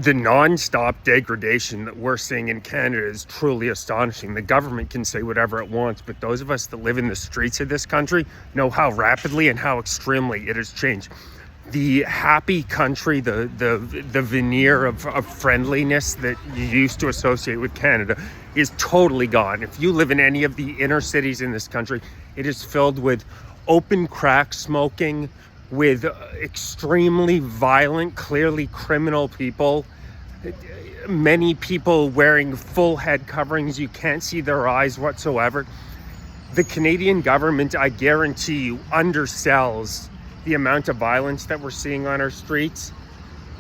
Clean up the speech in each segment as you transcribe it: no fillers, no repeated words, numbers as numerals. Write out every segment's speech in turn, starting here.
The non-stop degradation that we're seeing in Canada is truly astonishing. The government can say whatever it wants, but those of us that live in the streets of this country know how rapidly and how extremely it has changed. The happy country, the veneer of friendliness that you used to associate with Canada is totally gone. If you live in any of the inner cities in this country, it is filled with open crack smoking, with extremely violent, clearly criminal people. Many people wearing full head coverings. You can't see their eyes whatsoever. The Canadian government, I guarantee you, undersells the amount of violence that we're seeing on our streets,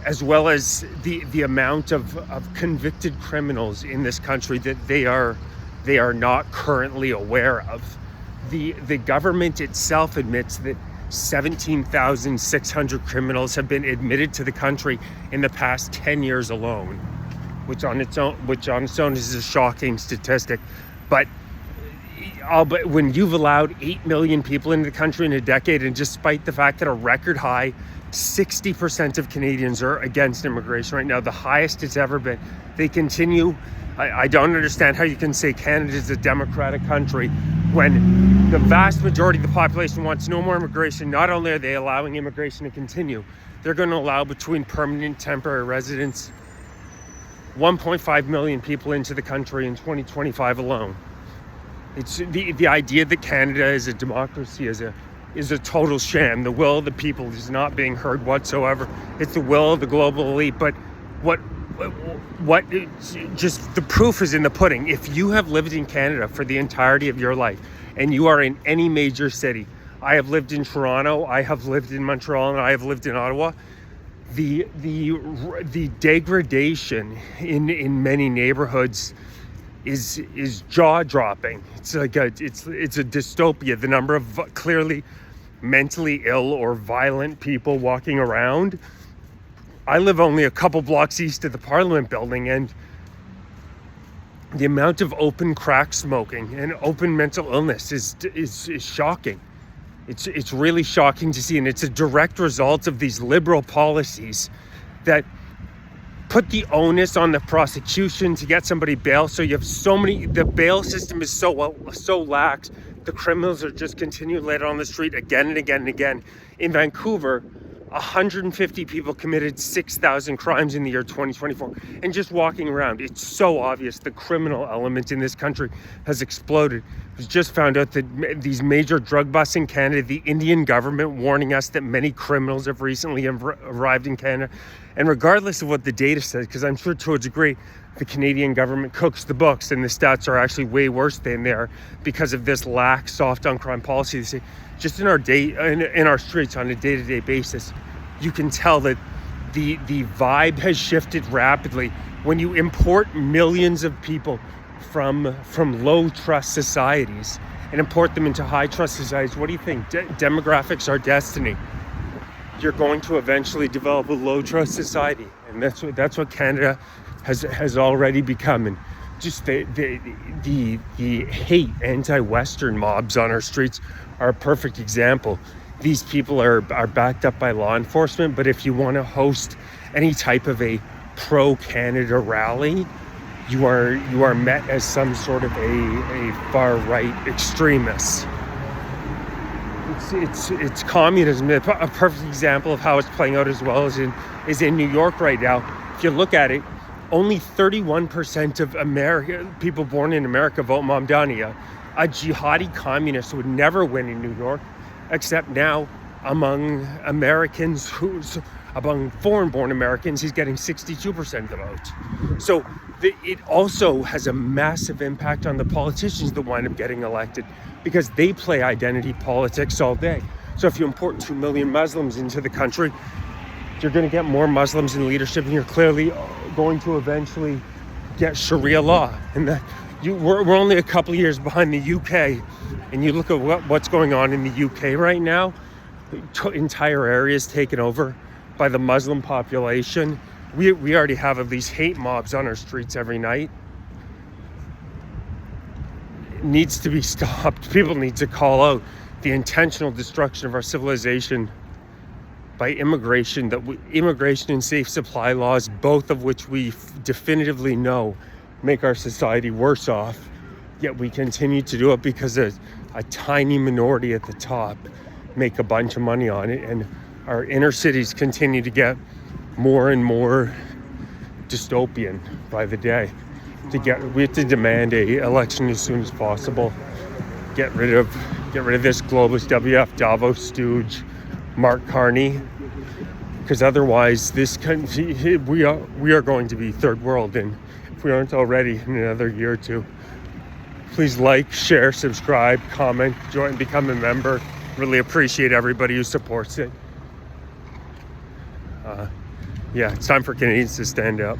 as well as the amount of convicted criminals in this country that they are not currently aware of. The government itself admits that 17,600 criminals have been admitted to the country in the past 10 years alone, which on its own is a shocking statistic. But when you've allowed 8 million people into the country in a decade, and despite the fact that a record high 60% of Canadians are against immigration right now, the highest it's ever been, they continue. I don't understand how you can say Canada is a democratic country when the vast majority of the population wants no more immigration. Not only are they allowing immigration to continue, they're going to allow between permanent and temporary residents 1.5 million people into the country in 2025 alone. It's the idea that Canada is a democracy is a total sham. The will of the people is not being heard whatsoever. It's the will of the global elite. But what just the proof is in the pudding. If you have lived in Canada for the entirety of your life and you are in any major city, I have lived in Toronto, I have lived in Montreal, and I have lived in Ottawa. The degradation in many neighborhoods is jaw-dropping. It's like it's a dystopia. The number of clearly mentally ill or violent people walking around. I live only a couple blocks east of the Parliament building, and the amount of open crack smoking and open mental illness is shocking. It's really shocking to see, and it's a direct result of these liberal policies that put the onus on the prosecution to get somebody bail. So you have the bail system is so lax. The criminals are just continually let on the street again and again and again. In Vancouver, 150 people committed 6,000 crimes in the year 2024. And just walking around, it's so obvious the criminal element in this country has exploded. It was just found out that these major drug busts in Canada, the Indian government warning us that many criminals have recently arrived in Canada. And regardless of what the data says, because I'm sure to a degree, the Canadian government cooks the books and the stats are actually way worse than they are because of this lax, soft on crime policy. They say, just in our streets on a day-to-day basis, you can tell that the vibe has shifted rapidly. When you import millions of people from low trust societies and import them into high trust societies, what do you think? Demographics are destiny. You're going to eventually develop a low trust society, and that's what Canada has already become. And just the hate anti-Western mobs on our streets are a perfect example. These people are backed up by law enforcement, but if you want to host any type of a pro-Canada rally, you are met as some sort of a far-right extremist. It's communism. A perfect example of how it's playing out as well is in New York right now. If you look at it, only 31% of people born in America vote Mamdani. A jihadi communist would never win in New York, except now among Americans, among foreign-born Americans, he's getting 62% of the vote. So it also has a massive impact on the politicians that wind up getting elected, because they play identity politics all day. So if you import 2 million Muslims into the country, you're going to get more Muslims in leadership, and you're clearly going to eventually get Sharia law. And we're only a couple of years behind the UK, and you look at what's going on in the UK right now. Entire areas taken over by the Muslim population. We already have these hate mobs on our streets every night. It needs to be stopped. People need to call out the intentional destruction of our civilization by immigration, immigration and safe supply laws, both of which we definitively know make our society worse off, yet we continue to do it because a tiny minority at the top make a bunch of money on it, and our inner cities continue to get more and more dystopian by the day. We have to demand a election as soon as possible. Get rid of this globalist WF Davos stooge, Mark Carney, because otherwise this country, we are going to be third world, and if we aren't already in another year or two. Please like, share, subscribe, comment, join, become a member. Really appreciate everybody who supports it. It's time for Canadians to stand up.